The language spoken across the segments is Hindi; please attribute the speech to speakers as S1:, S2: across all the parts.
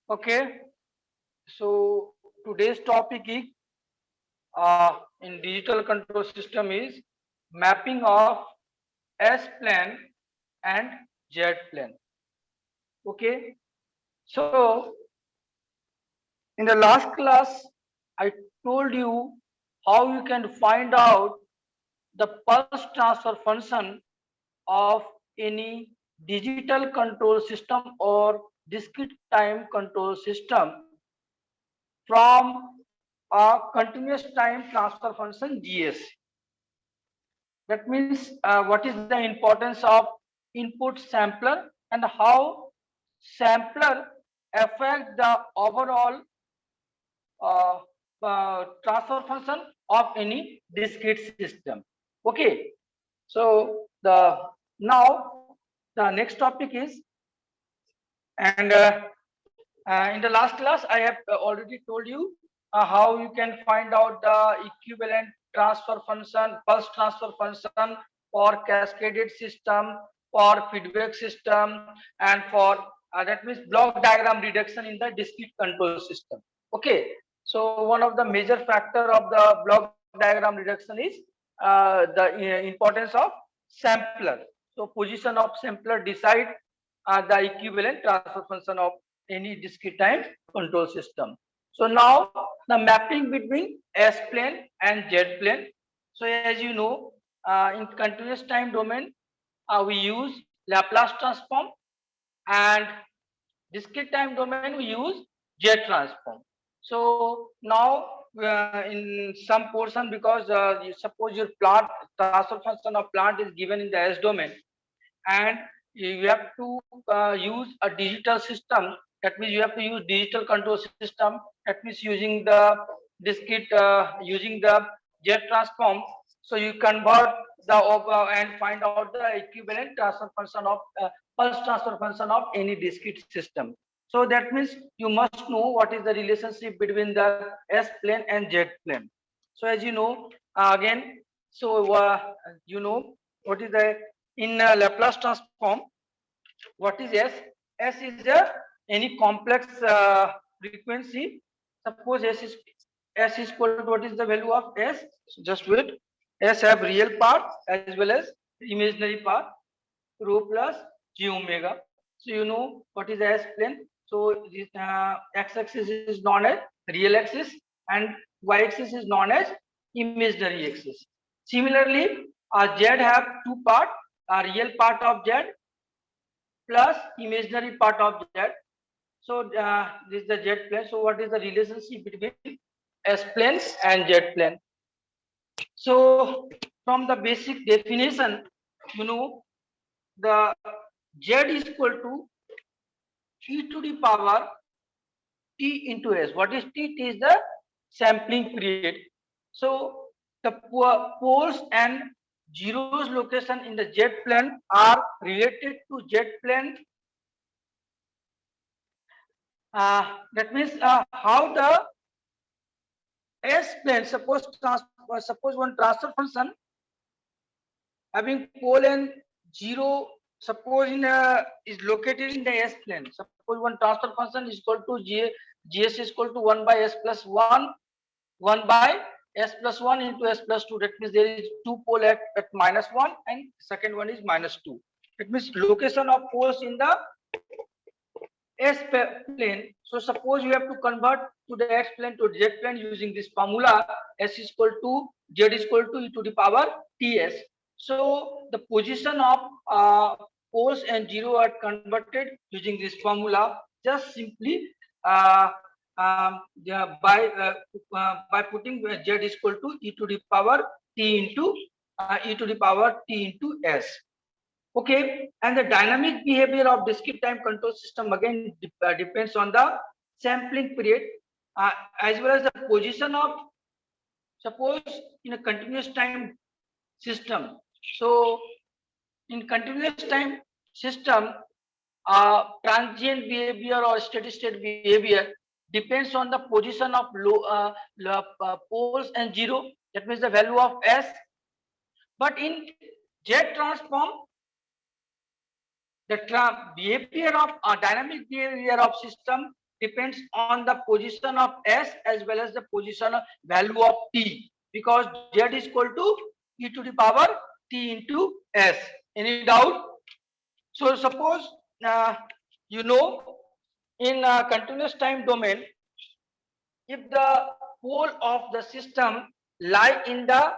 S1: Okay, so today's topic is in digital control system is mapping of S plane and Z plane. Okay, so in the last class, I told you how you can find out the pulse transfer function of any digital control system or discrete time control system from a continuous time transfer function GSC. That means what is the importance of input sampler and how sampler affect the overall transfer function of any discrete system. Okay, so the now the next topic is, and in the last class I have already told you how you can find out the equivalent transfer function, pulse transfer function for cascaded system, for feedback system, and for that means block diagram reduction in the discrete control system. Okay, so one of the major factor of the block diagram reduction is the importance of sampler. So position of sampler decide the equivalent transfer function of any discrete time control system. So now the mapping between S plane and Z plane. So as you know, in continuous time domain, we use Laplace transform, and discrete time domain we use Z transform. So now in some portion, because you suppose your plant transfer function of plant is given in the S domain, and you have to use a digital system. That means you have to use digital control system. That means using the discrete, using the Z transform. So you convert the and find out the equivalent transfer function of pulse transfer function of any discrete system. So that means you must know what is the relationship between the S plane and Z plane. So as you know, again, so you know what is the in Laplace transform, what is S? S is any complex frequency. Suppose S is equal to, what is the value of S? Just wait. S have real part as well as imaginary part, rho plus j omega. So you know what is the S plane. So this x-axis is known as real axis and y-axis is known as imaginary axis. Similarly, Z have two part, a real part of Z plus imaginary part of Z. So this is the Z plane. So what is the relationship between S plane and Z plane? So from the basic definition, you know, the Z is equal to e to the power t into S. What is t? T is the sampling period. So the poles and zeros location in the Z plane are related to Z plane. That means how the S plane, suppose one transfer function having pole and zero, suppose in is located in the S plane. Suppose one transfer function is equal to GS is equal to 1 by S plus 1 by S plus 1 into S plus 2. That means there is two pole at minus 1 and second one is minus 2. It means location of poles in the S plane. So suppose you have to convert to the X plane to Z plane using this formula. S is equal to Z is equal to e to the power TS. So the position of poles and zero are converted using this formula. Just simply by putting Z is equal to e to the power T into e to the power T into S. Okay, and the dynamic behavior of discrete time control system again depends on the sampling period as well as the position of, suppose in a continuous time system. So in continuous time system, transient behavior or steady state behavior depends on the position of poles and zero. That means the value of S. But in Z transform, the behavior of dynamic behavior of system depends on the position of S as well as the position of value of T, because Z is equal to e to the power T into S. Any doubt? So suppose you know, in continuous time domain, if the pole of the system lie in the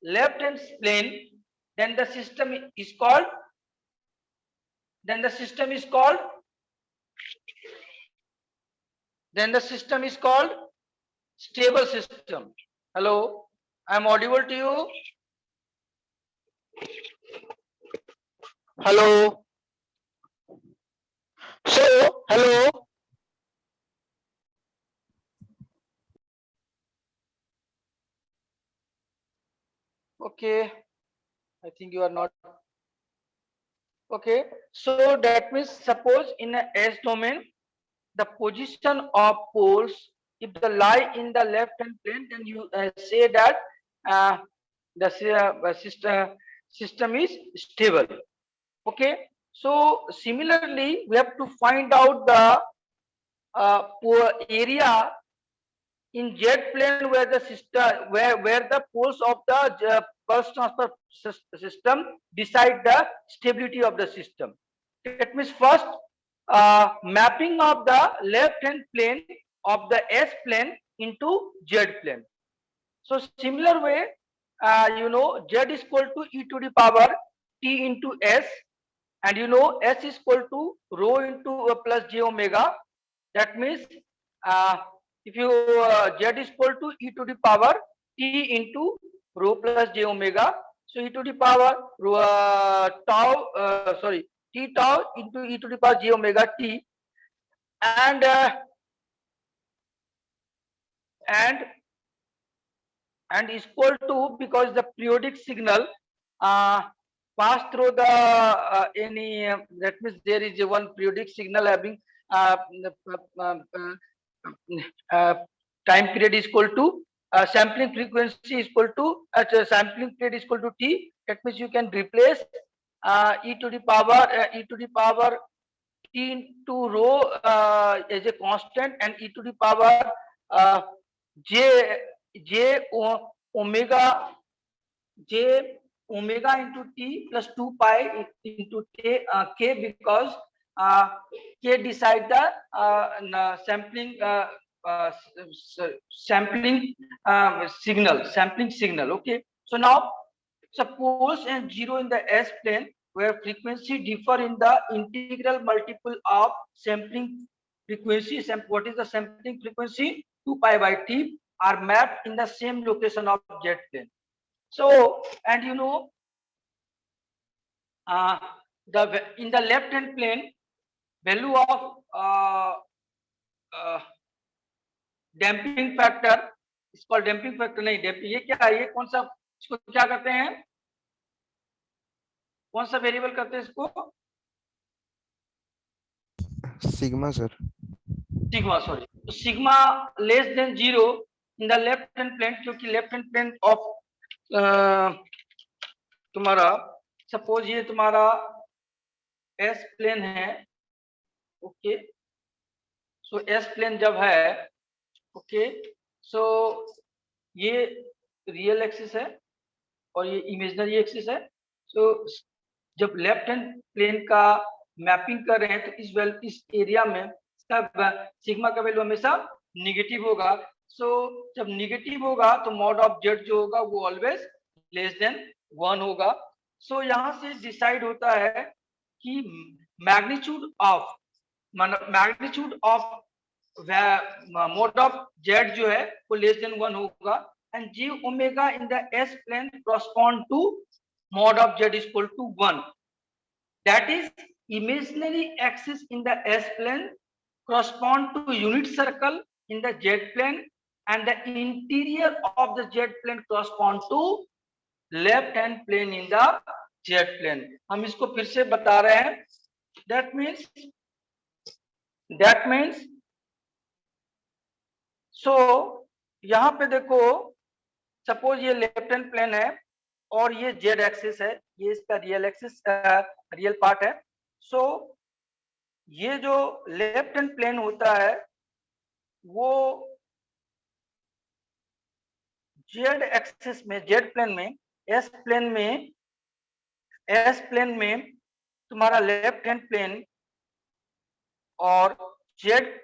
S1: left hand plane, then the system is called stable system. Hello, I'm audible to you? Hello. So, hello. Okay, I think you are not. Okay, so that means suppose in a S domain, the position of poles, if they lie in the left hand plane, then you say that uh, the system is stable. Okay, so similarly, we have to find out the area in Z plane where the system where the poles of the pulse transfer system decide the stability of the system. That means first mapping of the left hand plane of the S plane into Z plane. So similar way, you know, Z is equal to e to the power T into S, and you know S is equal to rho into plus j omega. That means uh, if you Z is equal to e to the power T into rho plus j omega, so e to the power tau sorry T tau into e to the power j omega T, and and and is equal to, because the periodic signal uh, pass through the any that means there is a one periodic signal having uh, uh, uh, uh, time period is equal to sampling frequency is equal to sampling period is equal to t. That means you can replace e to the power t into rho as a constant, and e to the power uh, j omega j omega into t plus 2 pi into k, because uh, k decide the sampling sampling signal. Okay, so now suppose and zero in the S plane where frequency differ in the integral multiple of sampling frequency. What is the sampling frequency? 2 pi by t are mapped in the same location of Z plane. So, and you know, uh, the in the left hand plane, value of uh, damping factor is called damping factor. नहीं damping, ये क्या है? ये कौन सा, इसको क्या करते हैं? कौन सा वेरिएबल करते हैं इसको?
S2: Sigma sir.
S1: सिग्मा, सॉरी, तो sigma less than 0 in the left hand plane, क्योंकि लेफ्ट हैंड प्लेन ऑफ तुम्हारा सपोज ये तुम्हारा एस प्लेन है. ओके, सो एस प्लेन जब है, ओके, सो ये रियल एक्सिस है और ये इमेजिनरी एक्सिस है. सो जब लेफ्ट हैंड प्लेन का मैपिंग कर रहे हैं तो इस एरिया में सिग्मा का वैल्यू हमेशा निगेटिव होगा. सो जब निगेटिव होगा तो मॉड ऑफ जेड जो होगा वो ऑलवेज लेस देन 1 होगा. सो यहाँ से डिसाइड होता है कि magnitude of mod of Z जो है वो लेस देन 1 होगा, and j omega in the S plane correspond to mod of z is equal to 1. That is, imaginary axis in the S plane correspond to unit circle in the Z plane, and the interior of the Z plane correspond to left hand plane in the Z plane. हम इसको फिर से बता रहे हैं. That means so यहाँ पे देखो, सपोज ये लेफ्ट हैंड प्लेन है और ये जेड एक्सिस है, ये इसका रियल एक्सिस रियल पार्ट है. सो ये जो लेफ्ट हैंड प्लेन होता है वो जेड एक्सिस में, जेड प्लेन में, एस प्लेन में तुम्हारा लेफ्ट हैंड प्लेन और जेड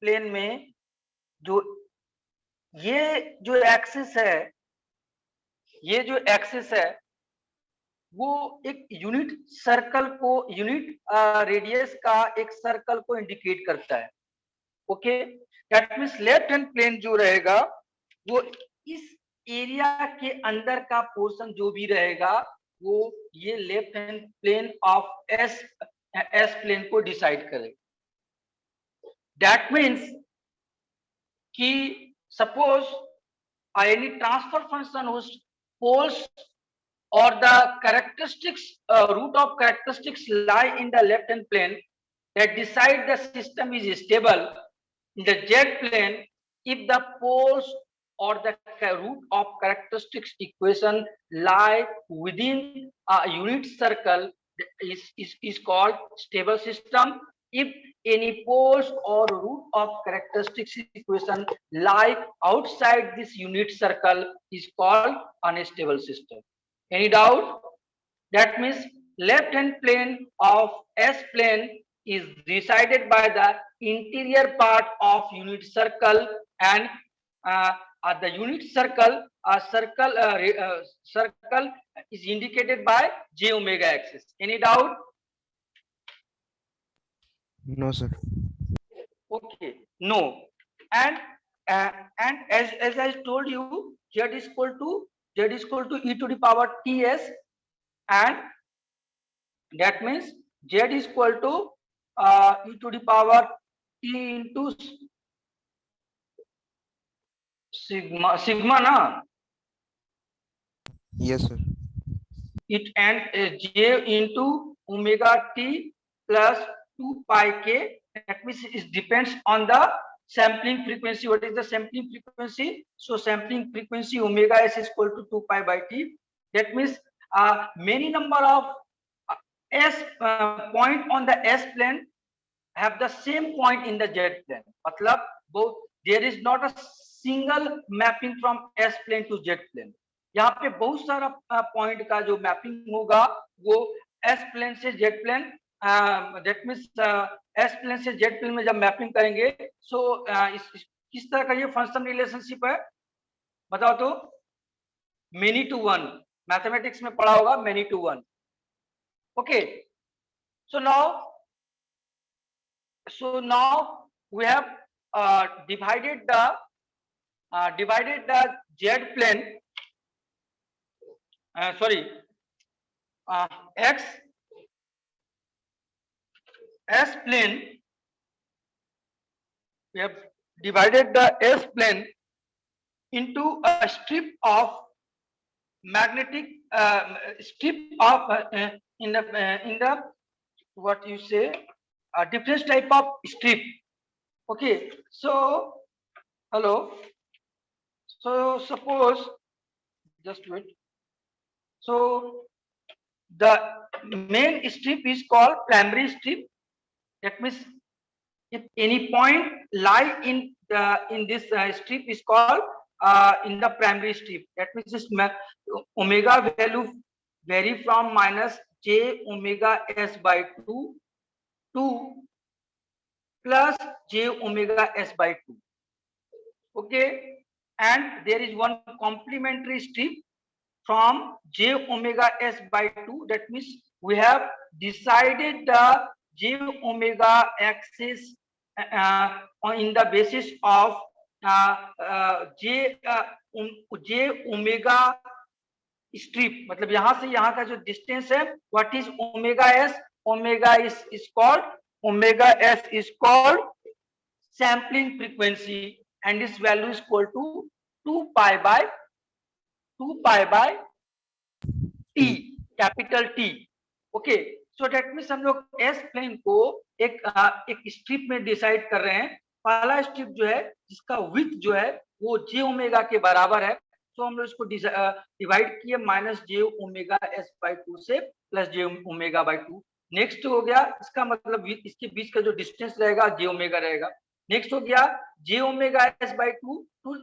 S1: प्लेन में जो ये जो एक्सिस है, ये जो एक्सिस है वो एक यूनिट सर्कल को, यूनिट रेडियस का एक सर्कल को इंडिकेट करता है। Okay, that means left hand plane जो रहेगा वो इस एरिया के अंदर का पोर्शन जो भी रहेगा वो ये left hand plane of S plane को डिसाइड करेगा। दैट मीन्स कि suppose any transfer function whose poles or the characteristics, root of characteristics lie in the left hand plane that decide the system is stable in the z plane if the poles or the root of characteristics equation lie within a unit circle is called stable system. If any poles or root of characteristics equation lie outside this unit circle is called unstable system. Any doubt? That means left hand plane of S plane is decided by the interior part of unit circle, and at the unit circle, circle is indicated by j omega axis. Any doubt?
S2: No, sir.
S1: Okay, no. And as I told you, z is equal to e to the power ts, and that means z is equal to e to the power t into sigma na.
S2: Yes, sir.
S1: It and j into omega t plus 2 pi k. That means it depends on the sampling frequency. What is the sampling frequency? So sampling frequency omega s is equal to 2 pi by t. That means many number of s point on the s plane have the same point in the z plane. मतलब both there is not a single mapping from s plane to z plane. यहाँ पे बहुत सारा पॉइंट का जो मैपिंग होगा वो एस प्लेन से Z plane, that means S plane से जेड प्लेन में जब मैपिंग करेंगे सो किस तरह का ये फंक्शन रिलेशनशिप है बताओ तो? मेनी टू वन, मैथमेटिक्स में पढ़ा होगा many to one. Okay, so now we have divided the z plane, s plane. We have divided the s plane into a strip of magnetic strip of in the what you say a different type of strip. Okay, so hello, so suppose just wait. So the main strip is called primary strip. That means if any point lie in this strip is called in the primary strip. That means this omega value vary from minus j omega s by 2 to plus j omega s by 2. Okay, and there is one complementary strip from j omega s by 2. That means we have decided the j omega axis in the basis of j omega strip. मतलब यहाँ से यहाँ का जो डिस्टेंस है what is omega S? Omega is called omega s is called sampling frequency, and its value is equal to 2 pi by t, capital T. Okay, so that means हम लोग एस प्लेन को एक स्ट्रिप में डिसाइड कर रहे हैं. पहला स्ट्रिप जो है जिसका विड्थ जो है वो जे ओमेगा के बराबर है, तो हम लोग इसको डिवाइड किए minus j omega S by 2 से plus j omega by 2. Next हो गया इसका मतलब इसके बीच का जो डिस्टेंस रहेगा जे ओमेगा रहेगा। नेक्स्ट हो गया j omega S by two to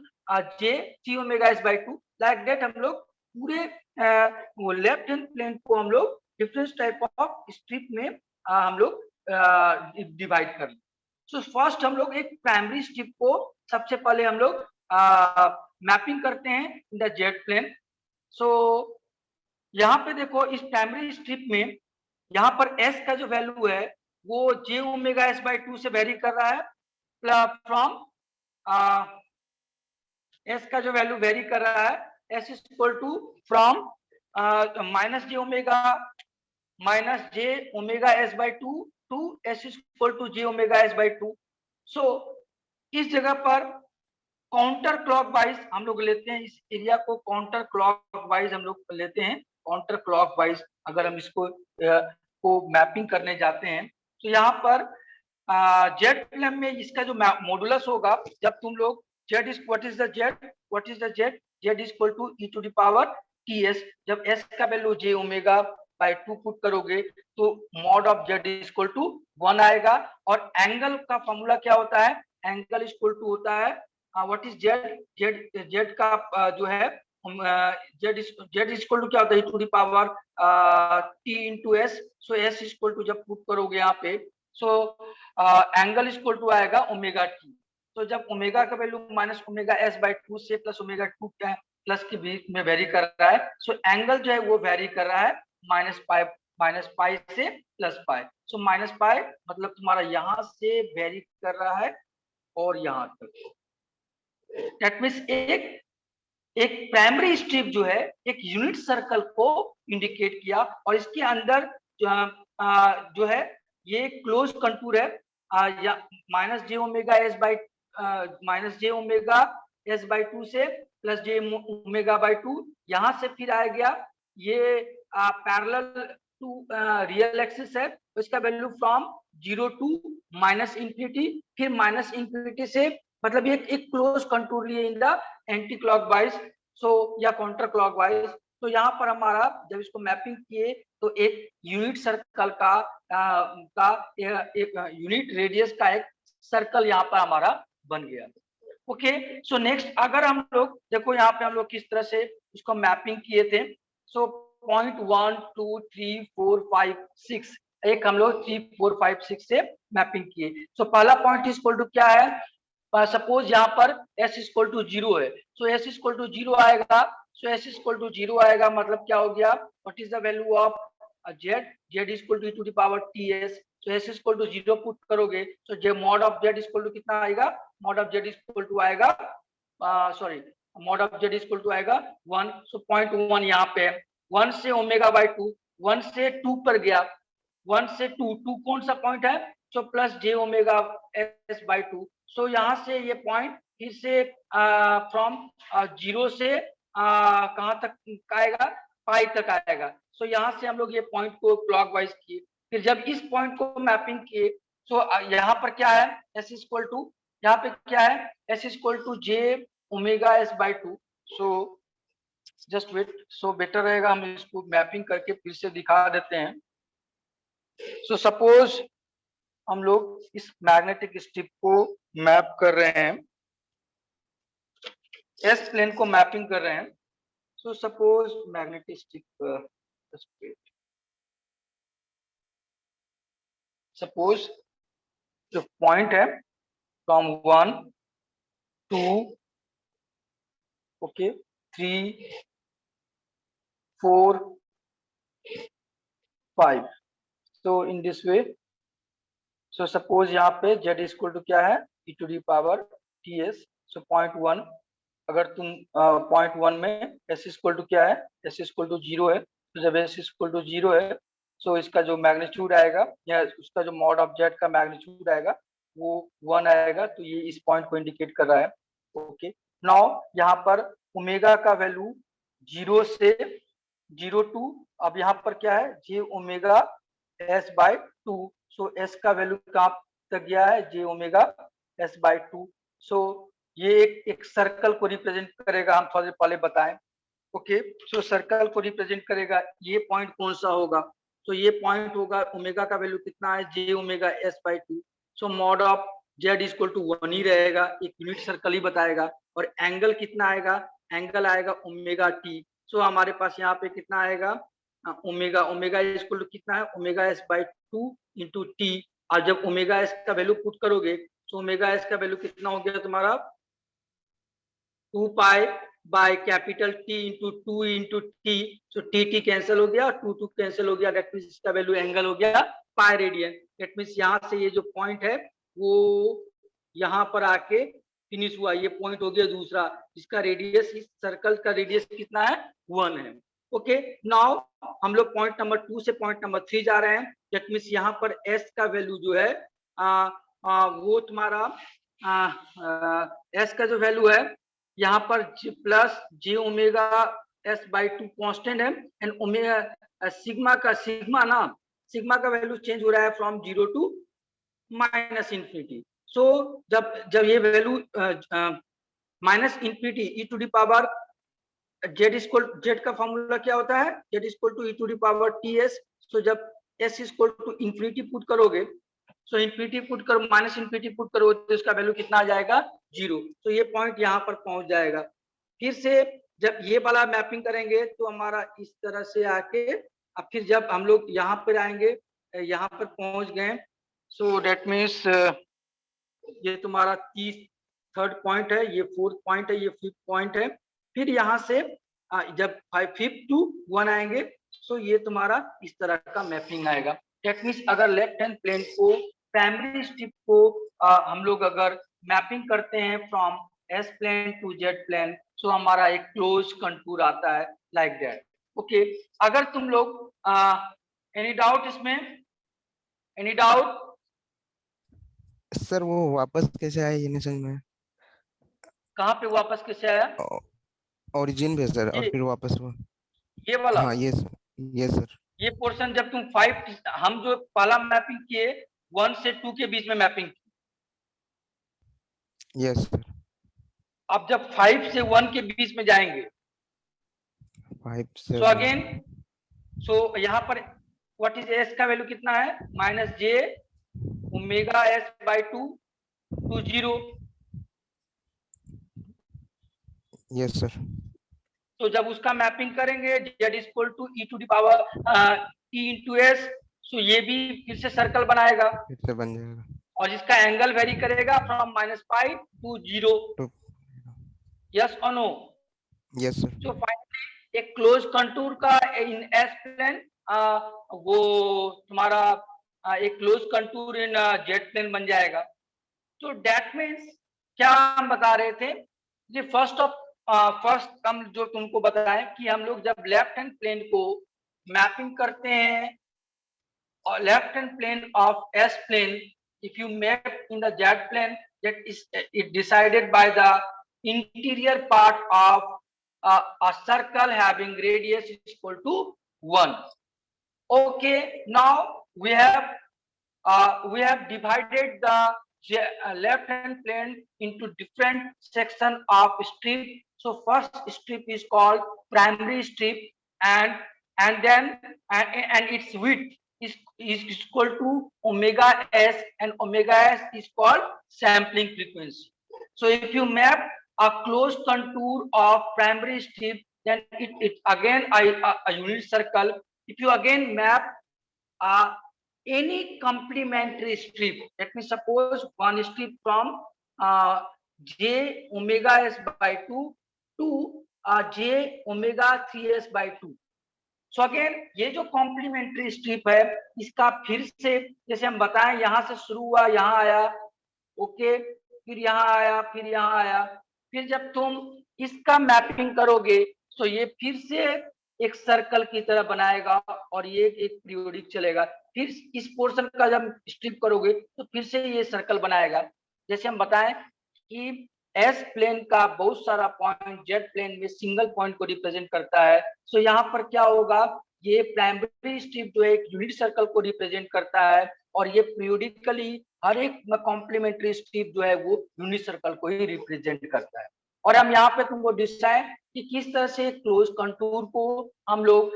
S1: j t omega S by two. Like that हम लोग पूरे वो लेफ्ट हैंड प्लेन को हम लोग डिफरेंट टाइप ऑफ स्ट्रिप में हम लोग डिवाइड कर लें। सो फर्स्ट हम लोग एक प्राइमरी स्ट्रिप को सबसे पहले हम लोग मैपिंग करते हैं इन द जेड प्लेन। सो यहाँ पे देखो इस प्राइमरी स्ट्रिप में यहाँ पर s का जो वैल्यू है वो j omega s by two से वेरी कर रहा है फ्रॉम s का जो वैल्यू वेरी कर रहा है s is equal to from minus j omega S by two to s is equal to J omega S by two. So इस जगह पर काउंटर क्लॉकवाइज हम लोग लेते हैं, इस एरिया को काउंटर क्लॉकवाइज हम लोग लेते हैं। काउंटर क्लॉकवाइज अगर हम इसको को मैपिंग करने जाते हैं तो यहाँ पर जेड प्लेन में इसका जो मॉडुलस होगा, जब तुम लोग Z is what is the Z Z is equal to E to the power T S. जब एस का value J omega by two put करोगे तो mod of Z is equal to 1 आएगा। और एंगल का फॉर्मूला क्या होता है, एंगल इज इक्वल टू होता है व्हाट इज जेड का जो है जेड इज इक्वल टू क्या होता है to the power T into S. So S is equal to जब पुट करोगे यहाँ पे so angle is equal to आएगा ओमेगा टी। तो जब ओमेगा का value minus omega S by two से प्लस ओमेगा टू प्लस के बीच में वेरी कर रहा है, सो एंगल जो है वो वेरी कर रहा है माइनस पाई से plus pi. So minus pi मतलब तुम्हारा यहाँ से वेरी कर रहा है और यहाँ तक। दैट मीन्स एक प्राइमरी स्ट्रिप जो है एक यूनिट सर्कल को इंडिकेट किया और इसके अंदर जो है ये क्लोज कंटूर है minus j omega S by two से plus j omega by two. यहाँ से फिर आ गया ये पैरेलल टू रियल एक्सिस है, तो इसका value from 0 to minus infinity, फिर माइनस इंफिनिटी से मतलब ये एक क्लोज कंटूर लिए in the anti clockwise so या काउंटर क्लॉकवाइज। तो यहाँ पर हमारा जब इसको मैपिंग किए तो एक यूनिट सर्कल का एक यूनिट रेडियस का एक सर्कल यहाँ पर हमारा बन गया। ओके, सो नेक्स्ट अगर हम लोग देखो यहाँ पे हम लोग किस तरह से इसको मैपिंग किए थे। सो पॉइंट 1 2 3 4 5 6 एक हम लोग 3 4 5 6 से मैपिंग किए। सो पहला पॉइंट इज इक्वल टू क्या है, सपोज यहाँ पर s इक्वल टू 0 है, सो s इक्वल टू 0 आएगा। सो s इक्वल टू 0 आएगा मतलब क्या हो गया, what is the value of z equal to the power ts। So s equal to 0 put करोगे तो j mod of z equal to कितना आएगा, mod of z equal to आएगा sorry mod of z equal to आएगा 1। सो पॉइंट 1 यहाँ पे 1 से ओमेगा बाई 2, 1 से 2 पर गया, 1 से 2 कौन सा पॉइंट है, so plus j omega S by two. So यहाँ से ये पॉइंट फिर से फ्रॉम 0 से कहाँ तक आएगा, पाई तक आएगा। सो यहाँ से हम लोग ये पॉइंट को क्लॉकवाइज किए, फिर जब इस पॉइंट को मैपिंग किए सो यहाँ पर क्या है एस इक्वल टू, यहाँ पे क्या है S equal to J omega S by two. So just wait, so better रहेगा हम इसको मैपिंग करके फिर से दिखा देते हैं। सो सपोज हम लोग इस मैग्नेटिक स्ट्रिप को मैप कर रहे हैं, एस प्लेन को मैपिंग कर रहे हैं। So suppose magnetic strip suppose जो पॉइंट है फ्रॉम 1 2 ओके 3 4 5 तो in this way. So suppose यहाँ पे z इक्वल टू क्या है e to the power ts। So point 1 अगर तुम पॉइंट 1 में s इक्वल टू क्या है, s इक्वल टू 0 है, तो जब s इक्वल टू 0 है सो इसका जो मैग्नीट्यूड आएगा या उसका जो मॉड ऑफ z का मैग्नीट्यूड आएगा वो 1 आएगा, तो ये इस पॉइंट को इंडिकेट कर रहा है। ओके, नाउ यहाँ पर ओमेगा का वैल्यू 0 से 0 टू, अब यहाँ पर क्या है j omega s by two. So s का वैल्यू कहाँ तक गया है, j omega s by two. So ये एक सर्कल को रिप्रेजेंट करेगा, हम थोड़ा पहले बताएं। ओके, सो सर्कल को रिप्रेजेंट करेगा, ये पॉइंट कौन सा होगा, तो ये पॉइंट होगा, ओमेगा का वैल्यू कितना है, j omega S by two. So mod of z equal to 1 ही रहेगा, एक यूनिट सर्कल ही बताएगा। और एंगल कितना आएगा, एंगल आएगा ओमेगा टी। सो हमारे पास यहाँ पे कितना आएगा, ओमेगा, ओमेगा इक्वल टू कितना है, omega S by two into T. और जब ओमेगा एस का वैल्यू पुट करोगे तो ओमेगा एस का वैल्यू कितना हो गया तुम्हारा, 2 pi by capital T into two into T. So T T cancel हो गया, टू टू कैंसिल हो गया, दैट मीन्स इसका वैल्यू एंगल हो गया पाई रेडियन। दैट मीन्स यहाँ से ये जो पॉइंट है वो यहाँ पर आके फिनिश हुआ, ये पॉइंट हो गया दूसरा, जिसका रेडियस, इस सर्कल का रेडियस कितना है, 1 है। ओके, नाउ हम लोग पॉइंट नंबर 2 से पॉइंट नंबर 3 जा रहे हैं। दैट मीन्स यहाँ पर एस का वैल्यू जो है वो तुम्हारा एस का जो वैल्यू है यहाँ पर plus j omega S by two constant है, एंड ओमेगा सिग्मा का, सिग्मा ना, सिग्मा का वैल्यू चेंज हो रहा है from 0 to minus infinity. So जब ये value minus infinity e to the power z equal, z का फॉर्मूला क्या होता है, z equal to E to the power T s. So जब s equal to infinity put करोगे, सो इंफिनिटी पुट करो, माइनस इंफिनिटी पुट करो तो इसका वैल्यू कितना आ जाएगा, 0। तो ये पॉइंट यहाँ पर पहुंच जाएगा। फिर से जब ये वाला मैपिंग करेंगे तो हमारा इस तरह से आके, अब फिर जब हम लोग यहाँ पर आएंगे, यहाँ पर पहुंच गए, सो डेट मीन्स ये तुम्हारा थर्ड पॉइंट है, ये फोर्थ पॉइंट है, ये फिफ्थ पॉइंट है। फिर यहाँ से जब 5 टू 1 आएंगे, सो ये तुम्हारा इस तरह का मैपिंग आएगा। दैट मीन्स अगर लेफ्ट हैंड प्लेन को, प्राइमरी स्ट्रिप को हम लोग अगर मैपिंग करते हैं from s plane to z plane, so हमारा एक क्लोज कंटूर आता है लाइक दैट। ओके, अगर तुम लोग एनी डाउट इसमें, एनी डाउट?
S2: सर वो वापस कैसे आया ये नहीं समझ में।
S1: कहाँ पे वापस कैसे आया,
S2: ओरिजिन पे सर, और
S1: ये
S2: फिर वापस वो।
S1: ये वाला,
S2: हाँ ये सर।
S1: ये पोर्शन जब तुम 5, हम जो पहला मैपिंग किए 1 से 2 के बीच में मैपिंग,
S2: यस सर।
S1: अब जब 5 से 1 के बीच में जाएंगे,
S2: 5 से
S1: सो अगेन, सो यहाँ पर व्हाट इज एस का वैल्यू कितना है, minus j omega S by two to 0।
S2: Yes sir.
S1: तो जब उसका मैपिंग करेंगे z equal to E to the power T into S, so ये भी फिर से सर्कल बनाएगा
S2: फिर से बन जाएगा
S1: और इसका एंगल वेरी करेगा फ्रॉम माइनस पाई टू 0।
S2: तो।
S1: यस और नो?
S2: Yes sir.
S1: जो फाइनली एक क्लोज कंटूर का इन एस प्लेन, वो तुम्हारा एक क्लोज कंटूर इन जेड प्लेन बन जाएगा। तो दैट मीन्स क्या हम बता रहे थे, जी फर्स्ट हम जो तुमको बताएं कि हम लोग जब लेफ्ट हैंड प्लेन को मैपिंग करते हैं, और left hand plane of S plane, if you map in the z plane, that is it decided by the interior part of a circle having radius is equal to 1. Okay, now we have divided the left hand plane into different section of strip. So first strip is called primary strip, and then and its width is equal to omega s, and omega s is called sampling frequency. So if you map a closed contour of primary strip, then it again a unit circle. If you again map any complementary strip, let me suppose one strip from j omega s by 2 to j omega 3s by 2. So again ये जो कॉम्प्लीमेंट्री स्ट्रिप है, इसका फिर से जैसे हम बताएं, यहां से शुरू हुआ, यहाँ आया, ओके, फिर यहाँ आया, फिर यहाँ आया, फिर जब तुम इसका मैपिंग करोगे तो ये फिर से एक सर्कल की तरह बनाएगा और ये एक पीरियोडिक चलेगा। फिर इस पोर्शन का जब स्ट्रिप करोगे तो फिर से ये सर्कल बनाएगा। जैसे हम बताएं कि एस प्लेन का बहुत सारा पॉइंट जेड प्लेन में सिंगल पॉइंट को रिप्रेजेंट करता है। सो यहाँ पर क्या होगा, ये प्राइमरी स्ट्रिप जो है एक यूनिट सर्कल को रिप्रेजेंट करता है, और ये पीरियोडिकली हर एक कॉम्प्लीमेंट्री स्ट्रिप जो है वो यूनिट सर्कल को ही रिप्रेजेंट करता है। और हम यहाँ पे तुमको डिसाइड कि किस तरह से क्लोज कंटूर को हम लोग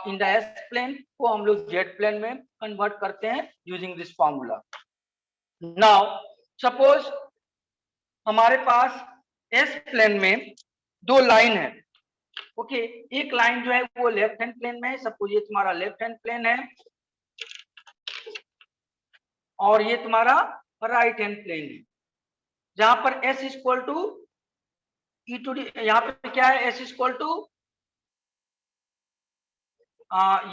S1: इन द एस प्लेन को हम लोग जेड प्लेन में कन्वर्ट करते हैं using this formula. Now suppose हमारे पास एस प्लेन में दो लाइन है। ओके, एक लाइन जो है वो लेफ्ट हैंड प्लेन में है, सपोज ये तुम्हारा लेफ्ट हैंड प्लेन है और ये तुम्हारा राइट हैंड प्लेन है, जहां पर s equal to E to the, यहाँ पे क्या है s इक्वल टू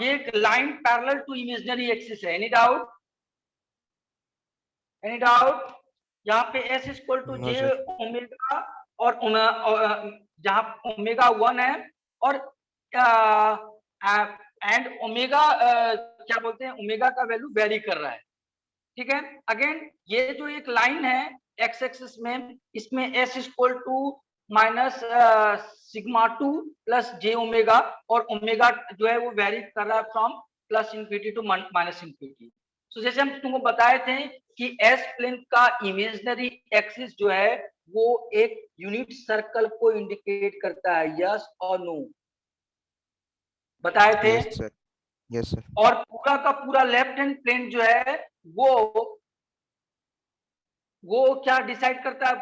S1: ये एक line parallel to imaginary axis है। Any doubt? Any doubt? यहाँ पे s equal to
S2: No,
S1: j
S2: sir.
S1: Omega और जहां ओमेगा 1 है और एंड ओमेगा क्या बोलते हैं, ओमेगा का वैल्यू वेरी कर रहा है। ठीक है, अगेन ये जो एक लाइन है एक्स एक्सिस में, इसमें s equal to minus sigma 2 plus j omega, और ओमेगा जो है वो वेरी कर रहा है from plus infinity to minus infinity. So जैसे हम तुमको बताए थे कि एस प्लेन का इमेजिनरी एक्सिस जो है वो एक यूनिट सर्कल को इंडिकेट करता है, यस और नो, बताए थे।
S2: Yes, sir. Yes, sir.
S1: और पूरा का पूरा लेफ्ट हैंड प्लेन जो है वो क्या डिसाइड करता है,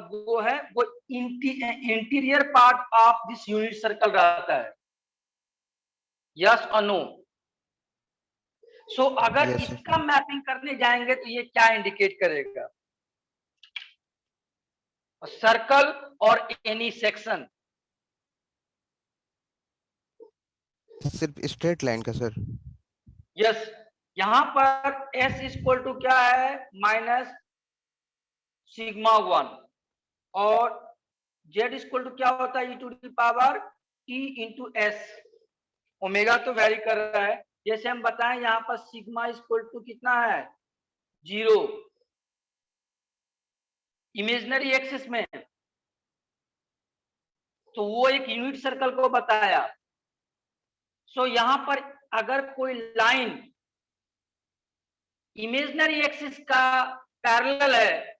S1: वो है वो interior part of this unit circle रहता है, यस और नो। सो अगर
S2: Yes, sir.
S1: इसका मैपिंग करने जाएंगे तो ये क्या इंडिकेट करेगा, सर्कल और एनी सेक्शन।
S2: सिर्फ स्ट्रेट लाइन का सर।
S1: यस, यहां पर s इक्वल टू क्या है, माइनस सिग्मा 1, और z इक्वल टू क्या होता है, e to the power t into S. Omega तो वेरी कर रहा है, जैसे हम बताएं यहाँ पर सिग्मा इक्वल टू कितना है, 0 इमेजिनरी एक्सिस में, तो वो एक यूनिट सर्कल को बताया। सो यहां पर अगर कोई लाइन इमेजिनरी एक्सिस का पैरेलल है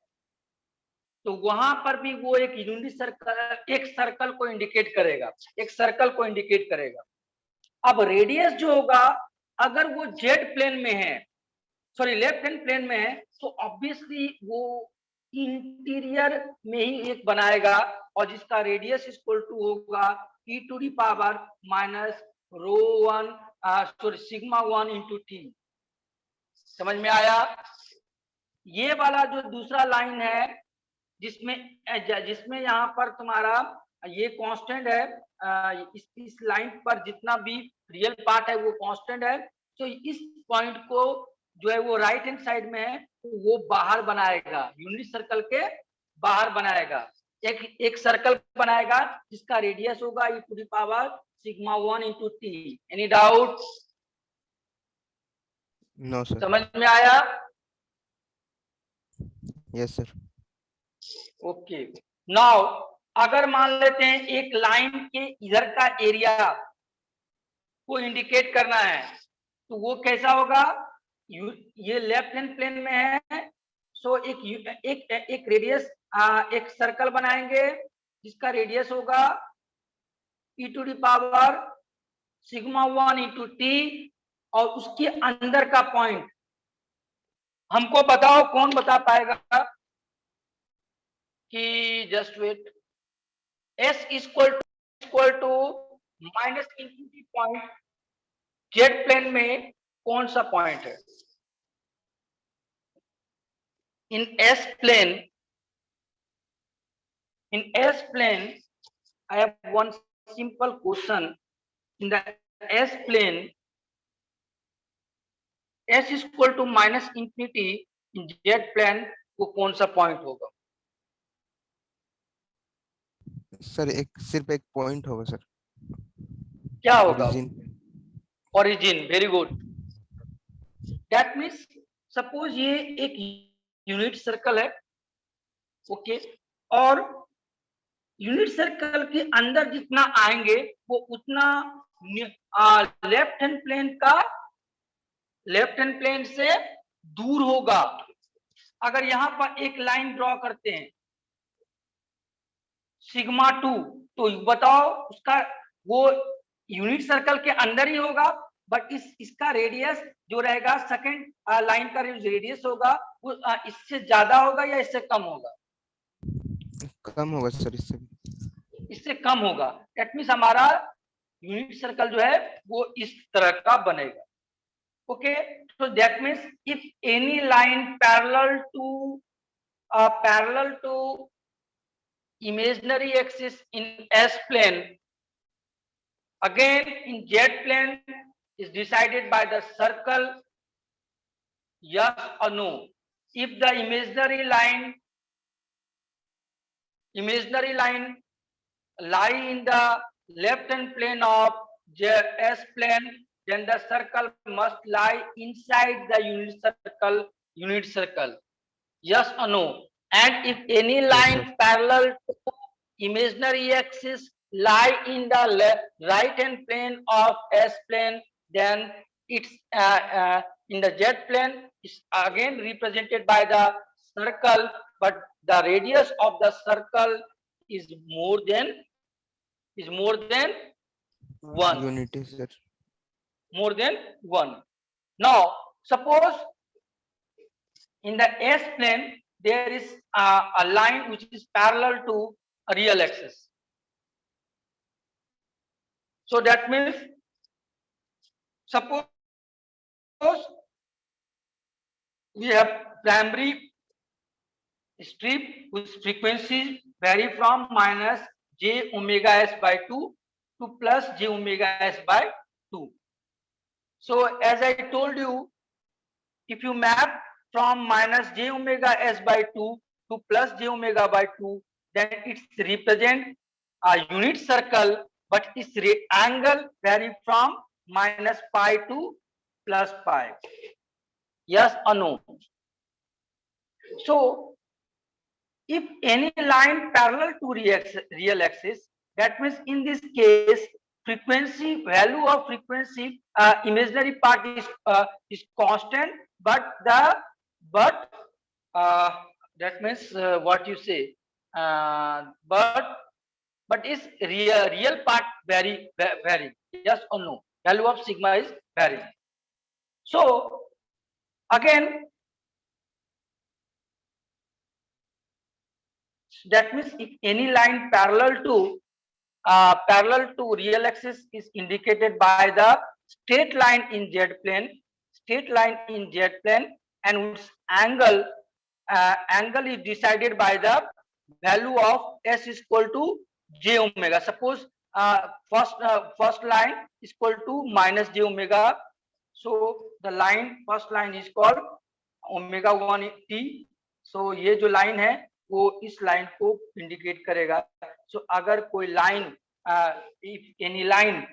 S1: तो वहां पर भी वो एक यूनिट सर्कल, एक सर्कल को इंडिकेट करेगा, एक सर्कल को इंडिकेट करेगा। अब रेडियस जो होगा, अगर वो जेड प्लेन में है, सॉरी लेफ्ट हैंड प्लेन में है, तो ऑब्वियसली वो इंटीरियर में ही एक बनाएगा और जिसका रेडियस इक्वल टू होगा e to the power minus rho 1 sorry sigma 1 into T. समझ में आया? ये वाला जो दूसरा लाइन है जिसमें जिसमें यहाँ पर तुम्हारा ये कांस्टेंट है, इस लाइन पर जितना भी रियल पार्ट है वो कांस्टेंट है, तो इस पॉइंट को जो है वो राइट हैंड साइड में है, तो वो बाहर बनाएगा, यूनिट सर्कल के बाहर बनाएगा, एक सर्कल बनाएगा जिसका रेडियस होगा e to the power sigma 1 into T. Any doubt?
S2: No, sir.
S1: समझ में आया?
S2: Yes, sir.
S1: ओके, नाउ अगर मान लेते हैं एक लाइन के इधर का एरिया को इंडिकेट करना है तो वो कैसा होगा, ये लेफ्ट हैंड प्लेन में है, सो एक रेडियस, एक सर्कल बनाएंगे जिसका रेडियस होगा e to the power sigma 1 into T, और उसके अंदर का पॉइंट हमको बताओ, कौन बता पाएगा कि just wait, s equal to minus infinity point z plane में कौन सा पॉइंट है? In s plane, I have one simple question. In the S plane, s equal to minus infinity, in Z plane वो कौन सा पॉइंट होगा?
S2: सर एक सिर्फ एक पॉइंट होगा सर।
S1: क्या होगा?
S2: Origin.
S1: Origin, very good. That means suppose ये एक यूनिट सर्कल है, ओके, और यूनिट सर्कल के अंदर जितना आएंगे वो उतना लेफ्ट हैंड प्लेन से दूर होगा। अगर यहां पर एक लाइन ड्रॉ करते हैं, सिग्मा 2, तो बताओ उसका वो यूनिट सर्कल के अंदर ही होगा, बट इसका रेडियस जो रहेगा सेकंड लाइन का रेडियस होगा वो इससे ज्यादा होगा या इससे कम होगा?
S2: कम होगा सर इससे।
S1: इससे कम होगा। दैट मीन्स हमारा यूनिट सर्कल जो है वो इस तरह का बनेगा। Okay, so that means if any line parallel to imaginary axis in S plane, again in Z plane is decided by the circle, yes or no. If the imaginary line lie in the left hand plane of S plane, then the circle must lie inside the unit circle. Yes or no? And if any line parallel to imaginary axis lie in the right hand plane of S plane, then it's in the Z plane is again represented by the circle, but the radius of the circle is more than 1.
S2: Unity sir.
S1: More than 1. Now suppose in the S plane there is a line which is parallel to a real axis. So that means suppose we have primary strip whose frequencies vary from minus j omega s by 2 to plus j omega s by 2. So as I told you, if you map from minus j omega s by 2 to plus j omega by 2, then it's represent a unit circle, but its angle vary from minus pi to plus pi. Yes or no? So if any line parallel to real axis, that means in this case value of frequency imaginary part is constant, but that means what you say, but is real part vary. Yes or no? Value of sigma is varying. So again, that means if any line parallel to real axis is indicated by the straight line in Z plane, and its angle is decided by the value of s is equal to j omega. Suppose first line is equal to minus j omega, so the first line is called omega 1 t. So ये जो लाइन है वो इस लाइन को इंडिकेट करेगा. सो अगर कोई line if any line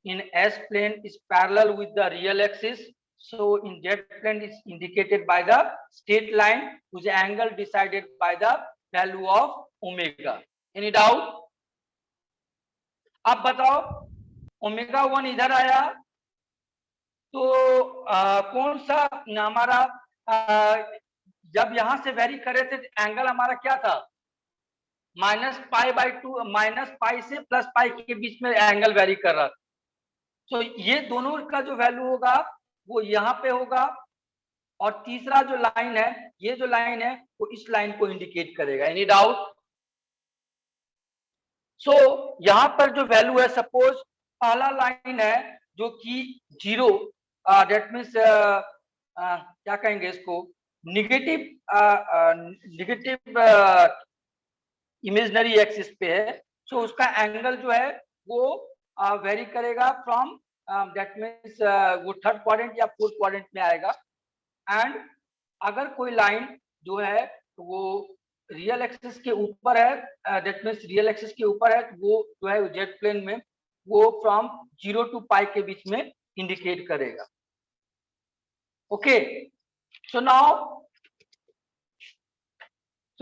S1: in S plane is parallel with the real axis, so in Z plane is indicated by the straight line whose angle decided by the value of omega. Any doubt? अब बताओ ओमेगा 1 इधर आया तो कौन सा हमारा जब यहां से वेरी करे थे एंगल हमारा क्या था? Minus pi by 2, minus pi से प्लस पाई के बीच में एंगल वेरी कर रहा था. तो ये दोनों का जो वैल्यू होगा वो यहाँ पे होगा, और तीसरा जो लाइन है, ये जो लाइन है वो इस लाइन को इंडिकेट करेगा. Any doubt? सो यहाँ पर जो वैल्यू है, सपोज पहला लाइन है जो कि 0, दैट मीन्स क्या कहेंगे इसको, निगेटिव इमेजिनरी एक्सिस पे है. सो उसका एंगल जो है वो वेरी करेगा फ्रॉम दैट मीन्स वो थर्ड क्वाड्रेंट या फोर्थ क्वाड्रेंट में आएगा. एंड अगर कोई लाइन जो है तो वो रियल एक्सिस के ऊपर है, दैट मीन्स रियल एक्सिस के ऊपर है, तो वो जो है जेड प्लेन में वो फ्रॉम 0 to पाई के बीच में इंडिकेट करेगा. ओके, सो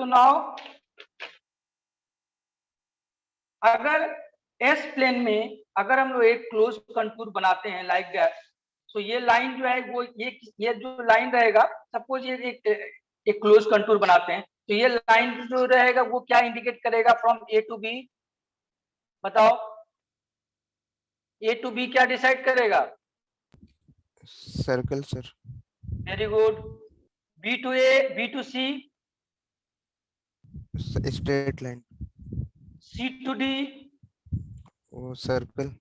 S1: नाउ अगर एस प्लेन में अगर हम लोग एक क्लोज कंटूर बनाते हैं लाइक दैट, सो ये लाइन जो है वो ये जो लाइन रहेगा, सपोज ये एक क्लोज कंटूर बनाते हैं, तो ये लाइन जो रहेगा वो क्या इंडिकेट करेगा फ्रॉम ए टू बी, बताओ ए टू बी क्या डिसाइड करेगा?
S2: Circle sir.
S1: Very good. B to A, B to C,
S2: straight line.
S1: C to D,
S2: वो circle.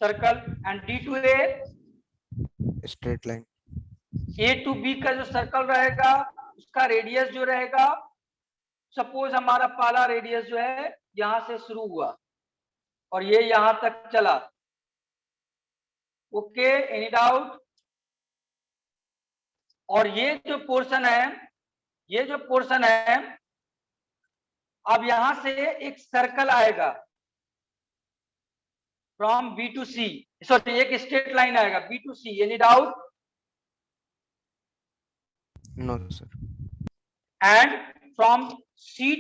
S1: Circle, and D to A,
S2: straight line.
S1: A to B का जो सर्कल रहेगा उसका रेडियस जो रहेगा, सपोज हमारा पहला रेडियस जो है यहां से शुरू हुआ और ये यहां तक चला। Okay, any doubt? और ये जो पोर्शन है, ये जो पोर्शन है, अब यहां से एक सर्कल आएगा from B to C, sorry एक स्ट्रेट लाइन आएगा B to C. Any doubt?
S2: No sir.
S1: And from C